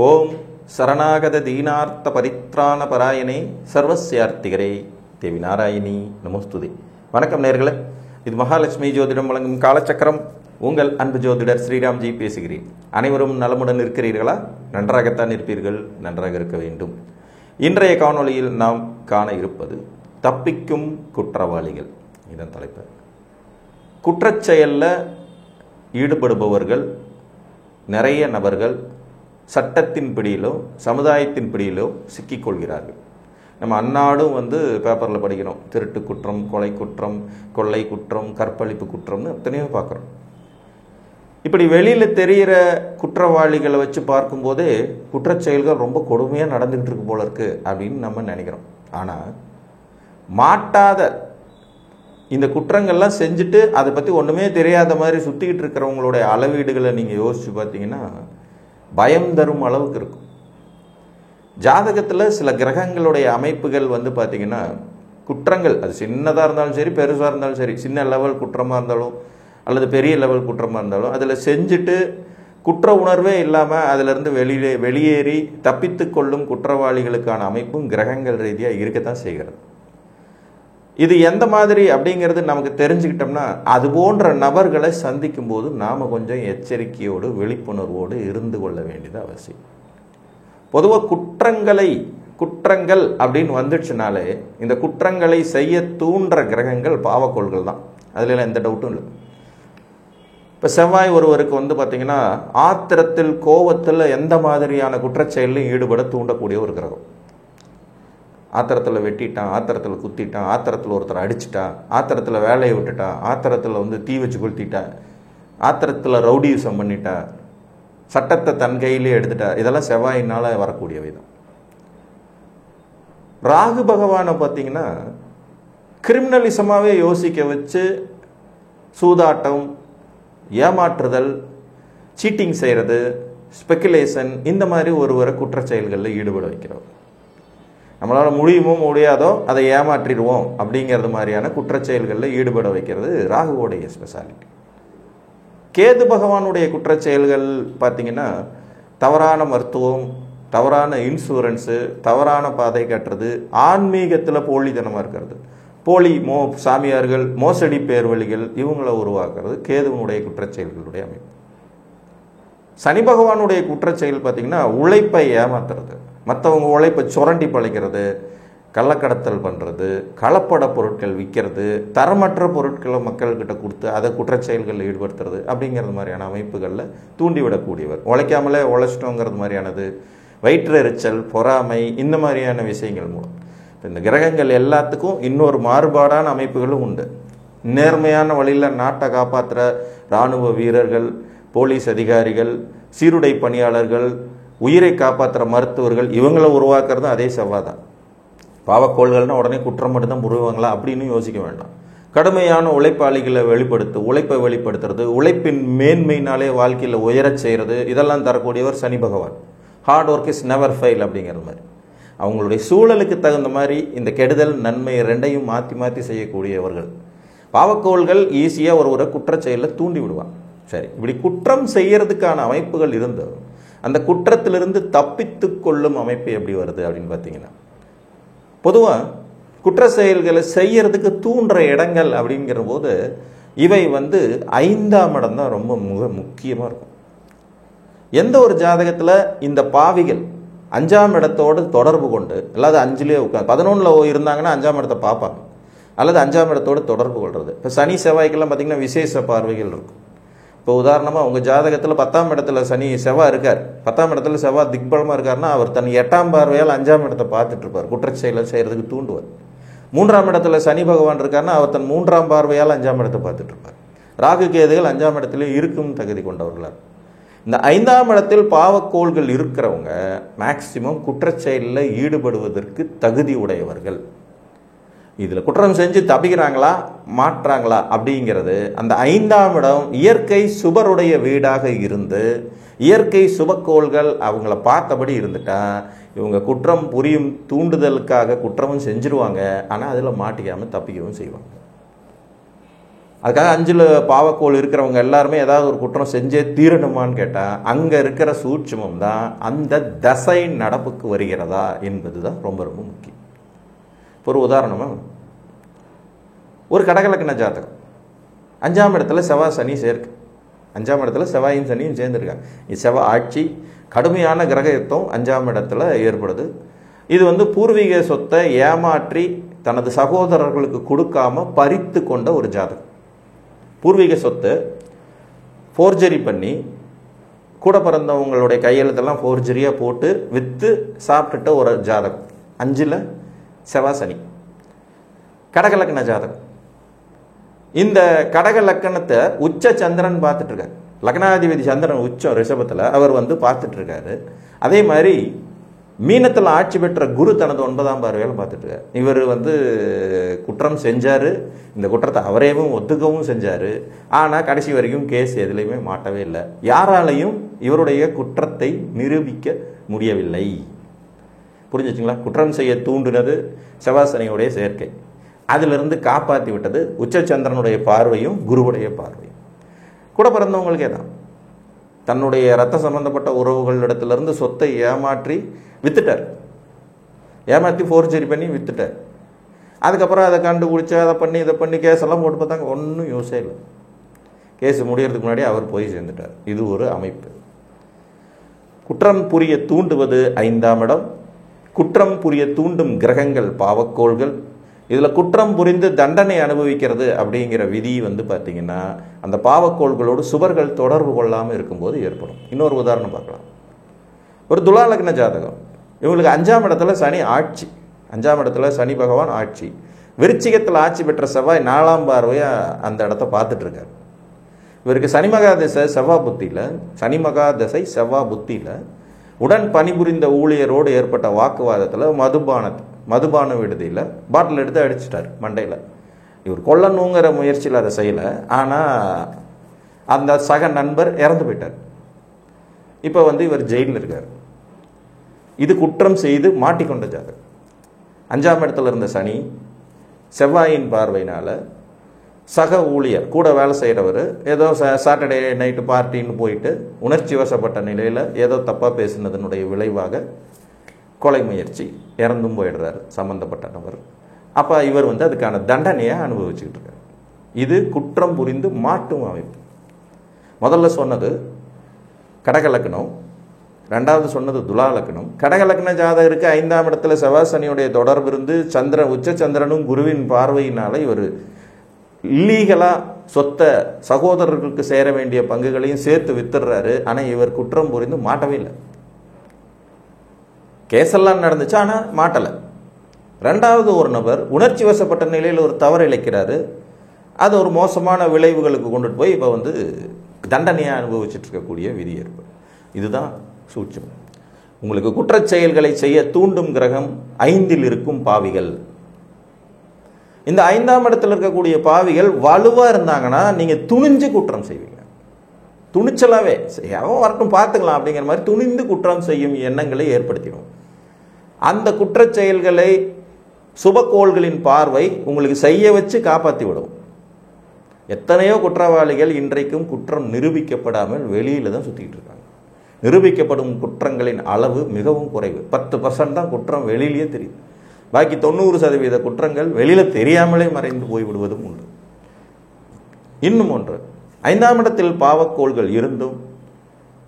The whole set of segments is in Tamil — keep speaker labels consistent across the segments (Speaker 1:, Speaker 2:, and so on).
Speaker 1: ஓம் சரணாகத தீனார்த்த பரித்ராண பராயணே சர்வஸ்யார்த்திகரே தேவி நாராயணி நமோஸ்துதே. வணக்கம் நேயர்களே, இது மகாலட்சுமி ஜோதிடம் வழங்கும் காலச்சக்கரம். உங்கள் அன்பு ஜோதிடர் ஸ்ரீராம்ஜி பேசுகிறேன். அனைவரும் நலமுடன் இருக்கிறீர்களா? நன்றாகத்தான் இருப்பீர்கள், நன்றாக இருக்க வேண்டும். இன்றைய காணொளியில் நாம் காண இருப்பது தப்பிக்கும் குற்றவாளிகள். இதன் தலைப்பு. குற்றச்செயலில் ஈடுபடுபவர்கள் நிறைய நபர்கள் சட்டத்தின் பிடியிலோ சமுதாயத்தின் பிடியிலோ சிக்கிக்கொள்கிறார்கள். நம்ம அன்னாடும் பேப்பரில் படிக்கிறோம், திருட்டு குற்றம், கொலை குற்றம், கொள்ளை குற்றம், கற்பழிப்பு குற்றம்னு எத்தனையோ பார்க்குறோம். இப்படி வெளியில் தெரிகிற குற்றவாளிகளை வச்சு பார்க்கும்போதே குற்றச்செயல்கள் ரொம்ப கொடுமையாக நடந்துக்கிட்டு இருக்கு போல இருக்கு அப்படின்னு நம்ம நினைக்கிறோம். ஆனால் மாட்டாத இந்த குற்றங்கள்லாம் செஞ்சுட்டு அதை பற்றி ஒன்றுமே தெரியாத மாதிரி சுற்றிக்கிட்டு இருக்கிறவங்களுடைய அளவீடுகளை நீங்கள் யோசித்து பார்த்தீங்கன்னா பயம் தரும் அளவுக்கு இருக்கும். ஜாதகத்தில் சில கிரகங்களுடைய அமைப்புகள் பார்த்தீங்கன்னா குற்றங்கள், அது சின்னதாக இருந்தாலும் சரி பெருசாக இருந்தாலும் சரி, சின்ன லெவல் குற்றமாக இருந்தாலும் அல்லது பெரிய லெவல் குற்றமாக இருந்தாலும் அதில் செஞ்சுட்டு குற்ற உணர்வே இல்லாமல் அதிலிருந்து வெளியேறி தப்பித்து கொள்ளும் குற்றவாளிகளுக்கான அமைப்பும் கிரகங்கள் ரீதியாக இருக்கத்தான் செய்கிறது. இது எந்த மாதிரி அப்படிங்கிறது நமக்கு தெரிஞ்சுக்கிட்டோம்னா அது போன்ற நபர்களை சந்திக்கும் போது நாம் கொஞ்சம் எச்சரிக்கையோடு விழிப்புணர்வோடு இருந்து கொள்ள வேண்டியது அவசியம். பொதுவாக குற்றங்கள் அப்படின்னு வந்துடுச்சுனாலே இந்த குற்றங்களை செய்ய தூண்டுற கிரகங்கள் பாவக்கோள்கள் தான். அதில் எந்த டவுட்டும் இல்லை. இப்போ செவ்வாய் ஒருவருக்கு பார்த்தீங்கன்னா ஆத்திரத்தில் கோபத்தில் எந்த மாதிரியான குற்றச்செயலையும் ஈடுபட தூண்டக்கூடிய ஒரு கிரகம். ஆத்திரத்தில் வெட்டிட்டான், ஆத்திரத்தில் குத்திட்டான், ஆத்திரத்தில் ஒருத்தர் அடிச்சிட்டான், ஆத்திரத்தில் வேலையை விட்டுட்டான், ஆத்திரத்தில் தீ வச்சு கொளுத்திட்டான், ஆத்திரத்தில் ரவுடியூசம் பண்ணிட்டா, சட்டத்தை தன் கையிலே எடுத்துட்டா, இதெல்லாம் செவ்வாயினால் வரக்கூடியவை தான். ராகு பகவானை பார்த்தீங்கன்னா கிரிமினலிசமாகவே யோசிக்க வச்சு சூதாட்டம், ஏமாற்றுதல், சீட்டிங் செய்கிறது, ஸ்பெக்குலேஷன், இந்த மாதிரி ஒருவரை குற்றச்செயல்களில் ஈடுபட வைக்கிறோம். நம்மளால் முடியுமோ முடியாதோ அதை ஏமாற்றிடுவோம் அப்படிங்கிறது மாதிரியான குற்றச்செயல்களில் ஈடுபட வைக்கிறது ராகுவோடைய ஸ்பெஷாலிட்டி. கேது பகவானுடைய குற்றச்செயல்கள் பார்த்திங்கன்னா தவறான மருத்துவம், தவறான இன்சூரன்ஸு, தவறான பாதை காட்டுறது, ஆன்மீகத்தில் போலித்தனமாக இருக்கிறது, போலி சாமியார்கள், மோசடி பேர்வழிகள், இவங்களை உருவாக்குறது கேதுவனுடைய குற்றச்செயல்களுடைய அமைப்பு. சனி பகவானுடைய குற்றச்செயல் பார்த்திங்கன்னா உழைப்பை ஏமாத்துறது, மற்றவங்க உழைப்பை சுரண்டி பழைக்கிறது, கள்ளக்கடத்தல் பண்ணுறது, கலப்பட பொருட்கள் விற்கிறது, தரமற்ற பொருட்களை மக்கள்கிட்ட கொடுத்து அதை குற்றச்செயல்களில் ஈடுபடுத்துறது அப்படிங்கிறது மாதிரியான அமைப்புகளில் தூண்டிவிடக்கூடியவர். உழைக்காமலே உழைச்சிட்டோங்கிறது மாதிரியானது, வயிற்றெரிச்சல், பொறாமை, இந்த மாதிரியான விஷயங்கள் மூலம். இந்த கிரகங்கள் எல்லாத்துக்கும் இன்னொரு மாறுபாடான அமைப்புகளும் உண்டு. நேர்மையான வழியில் நாட்டை காப்பாற்றுற இராணுவ வீரர்கள், போலீஸ் அதிகாரிகள், சீருடை பணியாளர்கள், உயிரை காப்பாற்றுற மருத்துவர்கள், இவங்களை உருவாக்குறதும் அதே செவ்வாய் தான். பாவக்கோள்கள்னால் உடனே குற்றம் மட்டும்தான் புரிவாங்களா அப்படின்னு யோசிக்க வேண்டாம். கடுமையான உழைப்பாளிகளை உழைப்பை வெளிப்படுத்துறது, உழைப்பின் மேன்மையினாலே வாழ்க்கையில் உயரச் செய்கிறது, இதெல்லாம் தரக்கூடியவர் சனி பகவான். Hard work is never fail அப்படிங்கிற மாதிரி அவங்களுடைய சூழலுக்கு தகுந்த மாதிரி இந்த கெடுதல் நன்மை ரெண்டையும் மாற்றி மாற்றி செய்யக்கூடியவர்கள். பாவக்கோள்கள் ஈஸியாக ஒருவரை குற்றச்செயலில் தூண்டி விடுவாங்க. சரி, இப்படி குற்றம் செய்யறதுக்கான அமைப்புகள் இருந்தது. அந்த குற்றத்திலிருந்து தப்பித்து கொள்ளும் அமைப்பு எப்படி வருது அப்படின்னு பார்த்தீங்கன்னா, பொதுவாக குற்ற செயல்களை செய்யறதுக்கு தூண்டுற இடங்கள் அப்படிங்கிற போது இவை 5ஆம் இடம் தான் ரொம்ப முக்கியமாக இருக்கும். எந்த ஒரு ஜாதகத்தில் இந்த பாவிகள் 5ஆம் இடத்தோடு தொடர்பு கொண்டு, அல்லாது 5லேயே உட்காந்து 11ல் இருந்தாங்கன்னா 5ஆம் இடத்தை பார்ப்பாங்க, அல்லது 5ஆம் இடத்தோடு தொடர்பு கொள்வது. இப்போ சனி செவ்வாய்க்கெல்லாம் பார்த்தீங்கன்னா விசேஷ பார்வைகள் இருக்கும். இப்போ உதாரணமாக உங்கள் ஜாதகத்தில் 10ஆம் இடத்துல செவ்வாய் இருக்கார், 10ஆம் இடத்துல செவ்வாய் திக்பலமாக இருக்காருன்னா அவர் தன் 8ஆம் பார்வையால் 5ஆம் இடத்தை பார்த்துட்டு இருப்பார், குற்றச்செயலை செய்கிறதுக்கு தூண்டுவார். 3ஆம் இடத்துல சனி பகவான் இருக்காருன்னா அவர் தன் 3ஆம் பார்வையால் 5ஆம் இடத்தை பார்த்துட்டு இருப்பார். ராகு கேதுகள் 5ஆம் இடத்துல இருக்கும் தகுதி கொண்டவர்களார். இந்த 5ஆம் இடத்தில் பாவக்கோள்கள் இருக்கிறவங்க மேக்சிமம் குற்றச்செயலில் ஈடுபடுவதற்கு தகுதி உடையவர்கள். இதில் குற்றம் செஞ்சு தப்பிக்கிறாங்களா மாற்றாங்களா அப்படிங்கிறது அந்த 5ஆம் இடம் இயற்கை சுபருடைய வீடாக இருந்து இயற்கை சுபக்கோள்கள் அவங்கள பார்த்தபடி இருந்துட்டா இவங்க குற்றம் புரியும் தூண்டுதலுக்காக குற்றமும் செஞ்சிருவாங்க. ஆனால் அதில் மாட்டிக்காமல் தப்பிக்கவும் செய்வாங்க. அதுக்காக 5ல் பாவக்கோள் இருக்கிறவங்க எல்லாருமே ஏதாவது ஒரு குற்றம் செஞ்சே தீரணுமான்னு கேட்டால் அங்கே இருக்கிற சூட்சுமம் தான் அந்த தசை நடப்புக்கு வருகிறதா என்பது தான் ரொம்ப ரொம்ப முக்கியம். ஒரு உதாரணமாக, ஒரு கடகலக்கண ஜாதகம் 5ஆம் இடத்துல செவ்வாய் சனி சேர்க்கு, 5ஆம் இடத்துல செவ்வாயும் சனியும் சேர்ந்துருக்காங்க. இது செவ்வாய் ஆட்சி, கடுமையான கிரகத்துவம் 5ஆம் இடத்துல ஏற்படுது. இது பூர்வீக சொத்தை ஏமாற்றி தனது சகோதரர்களுக்கு கொடுக்காம பறித்து கொண்ட ஒரு ஜாதகம். பூர்வீக சொத்து ஃபோர்ஜரி பண்ணி கூட பிறந்தவங்களுடைய கையெழுத்தெல்லாம் ஃபோர்ஜரியாக போட்டு விற்று சாப்பிட்டுட்ட ஒரு ஜாதகம். 5ல் செவ்வாய் சனி, கடகலக்கண ஜாதகம். இந்த கடக லக்கணத்தை உச்ச சந்திரன் பார்த்துட்டு இருக்காரு. லக்னாதிபதி சந்திரன் உச்சம் ரிஷபத்தில் அவர் பார்த்துட்டு இருக்காரு. அதே மாதிரி மீனத்தில் ஆட்சி பெற்ற குரு தனது 9ஆம் பார்வையால் பார்த்துட்டு இருக்காரு. இவர் குற்றம் செஞ்சார், இந்த குற்றத்தை அவரேவும் ஒத்துக்கவும் செஞ்சார். ஆனால் கடைசி வரைக்கும் கேஸ் எதுலையுமே மாட்டவே இல்லை. யாராலையும் இவருடைய குற்றத்தை நிரூபிக்க முடியவில்லை. புரிஞ்சுச்சுங்களா? குற்றம் செய்ய தூண்டினது செவ்வாசனையுடைய சேர்க்கை, அதிலிருந்து காப்பாற்றி விட்டது உச்சச்சந்திரனுடைய பார்வையும் குருவுடைய பார்வையும். கூட பிறந்தவங்களுக்கே தான் தன்னுடைய ரத்த சம்பந்தப்பட்ட உறவுகளிடத்திலிருந்து சொத்தை ஏமாற்றி வித்துட்டார், ஏமாற்றி ஃபோர்ஜரி பண்ணி வித்துட்டார். அதுக்கப்புறம் அதை கண்டுபிடிச்சி அதை பண்ணி இதை பண்ணி கேஸெல்லாம் போட்டு பார்த்தாங்க, ஒன்றும் யூஸே இல்லை. கேஸ் முடியறதுக்கு முன்னாடி அவர் போய் சேர்ந்துட்டார். இது ஒரு அமைப்பு. குற்றம் புரிய தூண்டுவது 5ஆம் இடம். குற்றம் புரிய தூண்டும் கிரகங்கள் பாவக்கோள்கள். இதில் குற்றம் புரிந்து தண்டனை அனுபவிக்கிறது அப்படிங்கிற விதி பார்த்தீங்கன்னா அந்த பாவக்கோள்களோடு சுவர்கள் தொடர்பு கொள்ளாமல் இருக்கும்போது ஏற்படும். இன்னொரு உதாரணம் பார்க்கலாம். ஒரு துலா லக்ன ஜாதகம், இவங்களுக்கு 5ஆம் இடத்துல சனி ஆட்சி, 5ஆம் இடத்துல சனி பகவான் ஆட்சி, விருச்சிகத்தில் ஆட்சி பெற்ற செவ்வாய் 4ஆம் பார்வையாக அந்த இடத்த பார்த்துட்டு இருக்காரு. இவருக்கு சனி மகாதசை செவ்வாய் புத்தியில், சனி மகாதசை செவ்வாய் புத்தியில் உடன் பணிபுரிந்த ஊழியரோடு ஏற்பட்ட வாக்குவாதத்தில் மதுபான விடுதியில் பாட்டில் எடுத்து அடிச்சிட்டார் மண்டையில். இவர் கொல்லணுங்கிற முயற்சியில் அதை செய்யலை, ஆனால் அந்த சக நண்பர் இறந்து போயிட்டார். இப்போ இவர் ஜெயிலில் இருக்கார். இது குற்றம் செய்து மாட்டிக்கொண்ட ஜாதகம். 5ஆம் இடத்துல இருந்த சனி செவ்வாயின் பார்வையினால் சக ஊழியர் கூட வேலை செய்கிறவர் ஏதோ சாட்டர்டே நைட்டு பார்ட்டின்னு போயிட்டு உணர்ச்சி வசப்பட்ட நிலையில் ஏதோ தப்பாக பேசினதனுடைய விளைவாக கொலை முயற்சி, இறந்தும் போயிடுறாரு சம்பந்தப்பட்ட நபர். அப்போ இவர் அதுக்கான தண்டனையை அனுபவிச்சுக்கிட்டு இருக்கார். இது குற்றம் புரிந்து மாட்டும் அமைப்பு. முதல்ல சொன்னது கடகலக்கணம், ரெண்டாவது சொன்னது துலா லக்னம். கடகலக்கண ஜாதகருக்கு 5ஆம் இடத்துல செவ்வாய் சனியுடைய தொடர்பு இருந்து உச்ச சந்திரனும் குருவின் பார்வையினால இவர் இல்லீகலாக சொத்தை சகோதரர்களுக்கு சேர வேண்டிய பங்குகளையும் சேர்த்து வித்துடுறாரு. ஆனால் இவர் குற்றம் புரிந்து மாட்டவே இல்லை. கேஸெல்லாம் நடந்துச்சு, ஆனால் மாட்டலை. ரெண்டாவது ஒரு நபர் உணர்ச்சி வசப்பட்ட நிலையில் ஒரு தவறு இழைக்கிறாரு. அது ஒரு மோசமான விளைவுகளுக்கு கொண்டுட்டு போய் இப்போ தண்டனையாக அனுபவிச்சுட்டு இருக்கக்கூடிய விதி ஏற்படும். இதுதான் சூட்சம். உங்களுக்கு குற்றச் செயல்களை செய்ய தூண்டும் கிரகம் 5இல் இருக்கும் பாவிகள். இந்த 5ஆம் இடத்துல இருக்கக்கூடிய பாவிகள் வலுவாக இருந்தாங்கன்னா நீங்கள் துணிஞ்சு குற்றம் செய்வீங்க. துணிச்சலாகவே எவன் வரட்டும் பார்த்துக்கலாம் அப்படிங்கிற மாதிரி துணிந்து குற்றம் செய்யும் எண்ணங்களை ஏற்படுத்திடும். அந்த குற்றச் செயல்களை சுபக்கோள்களின் பார்வை உங்களுக்கு செய்ய வச்சு காப்பாற்றி விடும். எத்தனையோ குற்றவாளிகள் இன்றைக்கும் குற்றம் நிரூபிக்கப்படாமல் வெளியில் தான் சுற்றிக்கிட்டு இருக்காங்க. நிரூபிக்கப்படும் குற்றங்களின் அளவு மிகவும் குறைவு. 10% தான் குற்றம் வெளியிலேயே தெரியுது. பாக்கி 90% குற்றங்கள் வெளியில் தெரியாமலே மறைந்து போய்விடுவதும் உண்டு. இன்னும் ஒன்று, 5ஆம் இடத்தில் பாவக்கோள்கள் இருந்தும்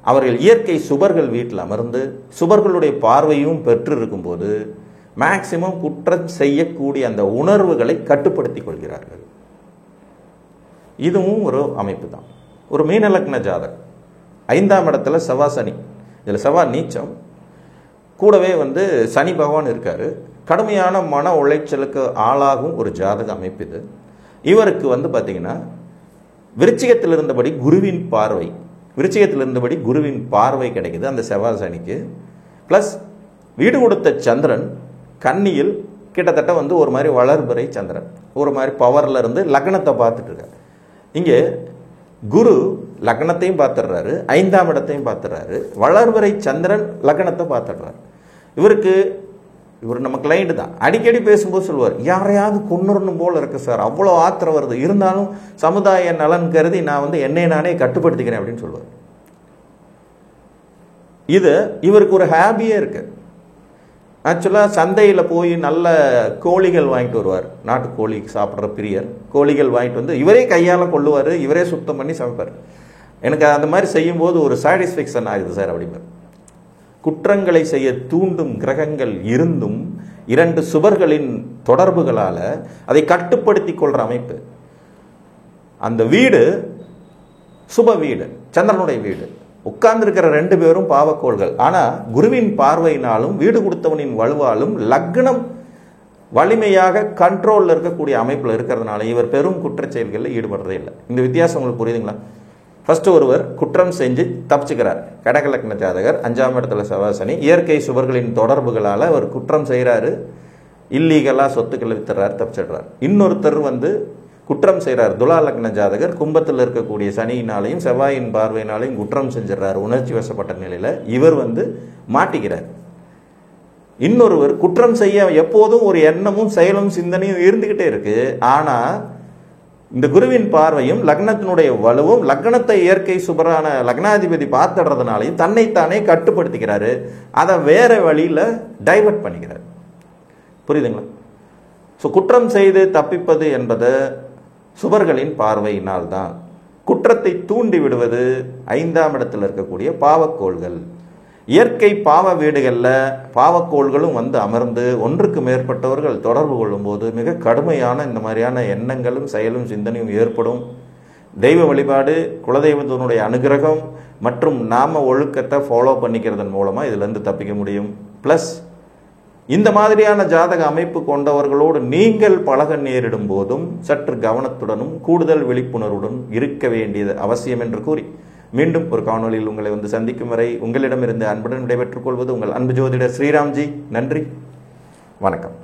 Speaker 1: அவர்கள் இயற்கை சுபர்கள் வீட்டில் அமர்ந்து சுபர்களுடைய பார்வையும் பெற்று இருக்கும்போது மேக்சிமம் குற்றம் செய்யக்கூடிய அந்த உணர்வுகளை கட்டுப்படுத்திக் கொள்கிறார்கள். இதுவும் ஒரு அமைப்பு தான். ஒரு மீனலக்ன ஜாதகம், 5ஆம் இடத்துல செவ்வாய் சனி, இதில் செவ்வாய் நீச்சம், கூடவே சனி பகவான் இருக்காரு. கடுமையான மன உளைச்சலுக்கு ஆளாகும் ஒரு ஜாதக அமைப்பு இது. இவருக்கு பார்த்தீங்கன்னா விருச்சிகத்தில் இருந்தபடி குருவின் பார்வை, விருச்சிகத்தில் இருந்தபடி குருவின் பார்வை கிடைக்குது அந்த செவ்வாய் சனிக்கு. ப்ளஸ் வீடு கொடுத்த சந்திரன் கன்னியில் கிட்டத்தட்ட ஒரு மாதிரி வளர்பிறை சந்திரன், ஒரு மாதிரி பவரில் இருந்து லக்னத்தை பார்த்துட்டு இருக்காரு. இங்கே குரு லக்னத்தையும் பார்த்துடுறாரு, 5ஆம் இடத்தையும் பார்த்துடுறாரு, வளர்பிறை சந்திரன் லக்னத்தை பார்த்துடுறாரு. இவருக்கு இவர் நம்ம கிளைண்ட் தான். அடிக்கடி பேசும்போது சொல்லுவார், யாரையாவது கொன்னுறணும் போல இருக்கு சார், அவ்வளோ ஆத்திரம் வருது, இருந்தாலும் சமுதாய நலன் கருதி நான் என்னை நானே கட்டுப்படுத்திக்கிறேன் அப்படின்னு சொல்லுவார். இது இவருக்கு ஒரு ஹாபியே இருக்கு. ஆக்சுவலாக சந்தையில் போய் நல்ல கோழிகள் வாங்கிட்டு வருவார். நாட்டு கோழி சாப்பிட்ற பிரியர். கோழிகள் வாங்கிட்டு வந்து இவரே கையால் கொள்ளுவார், இவரே சுத்தம் பண்ணி சமைப்பார். எனக்கு அந்த மாதிரி செய்யும்போது ஒரு சாட்டிஸ்ஃபேக்ஷன் ஆகுது சார் அப்படிம்பார். குற்றங்களை செய்ய தூண்டும் கிரகங்கள் இருந்தும் 2 சுபர்களின் தொடர்புகளால் அதை கட்டுப்படுத்தி கொள்கிற அமைப்பு. அந்த வீடு சுப வீடு, சந்திரனுடைய வீடு. உட்கார்ந்துருக்கிற 2 பேரும் பாவக்கோள்கள். ஆனால் குருவின் பார்வையினாலும் வீடு கொடுத்தவனின் வலுவாலும் லக்னம் வலிமையாக கண்ட்ரோலில் இருக்கக்கூடிய அமைப்பில் இருக்கிறதுனால இவர் பெரும் குற்றச்செயல்களில் ஈடுபடுறதே இல்லை. இந்த வித்தியாசம் உங்களுக்கு புரியுதுங்களா? ஃபர்ஸ்ட் ஒருவர் குற்றம் செஞ்சு தப்பிச்சுக்கிறார். கடக லக்ன ஜாதகர், 5ஆம் இடத்துல செவ்வாய் சனி, இயற்கை சுபர்களின் தொடர்புகளால் அவர் குற்றம் செய்கிறாரு, இல்லீகலாக சொத்துக்களை வித்துறாரு, தப்பிச்சிடுறார். இன்னொருத்தர் குற்றம் செய்கிறார், துலா லக்ன ஜாதகர், கும்பத்தில் இருக்கக்கூடிய சனியினாலையும் செவ்வாயின் பார்வையினாலையும் குற்றம் செஞ்சிடறார், உணர்ச்சி வசப்பட்ட நிலையில். இவர் மாட்டிக்கிறார். இன்னொருவர் குற்றம் செய்ய எப்போதும் ஒரு எண்ணமும் செயலும் சிந்தனையும் இருந்துகிட்டே இருக்கு. ஆனால் இந்த குருவின் பார்வையும் லக்னத்தினுடைய வலுவும் லக்னத்தை இயற்கை சுபரான லக்னாதிபதி பார்த்துடுறதுனாலையும் தன்னைத்தானே கட்டுப்படுத்திக்கிறாரு. அதை வேற வழியில் டைவர்ட் பண்ணிக்கிறார். புரியுதுங்களா? ஸோ குற்றம் செய்து தப்பிப்பது என்பது சுபர்களின் பார்வையினால் தான். குற்றத்தை தூண்டி விடுவது 5ஆம் இடத்தில் இருக்கக்கூடிய பாவக்கோள்கள். இயற்கை பாவ வீடுகளில் பாவக்கோள்களும் அமர்ந்து ஒன்றுக்கு மேற்பட்டவர்கள் தொடர்பு கொள்ளும்போது மிக கடுமையான இந்த மாதிரியான எண்ணங்களும் செயலும் சிந்தனையும் ஏற்படும். தெய்வ வழிபாடு, குலதெய்வத்தினுடைய அனுகிரகம் மற்றும் நாம ஒழுக்கத்தை ஃபாலோ பண்ணிக்கிறதன் மூலமாக இதிலிருந்து தப்பிக்க முடியும். ப்ளஸ் இந்த மாதிரியான ஜாதக அமைப்பு கொண்டவர்களோடு நீங்கள் பழக நேரிடும் போதும் சற்று கவனத்துடனும் கூடுதல் விழிப்புணர்வுடன் இருக்க வேண்டியது அவசியம் என்று கூறி மீண்டும் ஒரு காணொலியில் உங்களை சந்திக்கும் வரை உங்களிடமிருந்து அன்புடன் விடைபெற்றுக் கொள்வது உங்கள் அன்பு ஜோதிடர் ஸ்ரீராம்ஜி. நன்றி, வணக்கம்.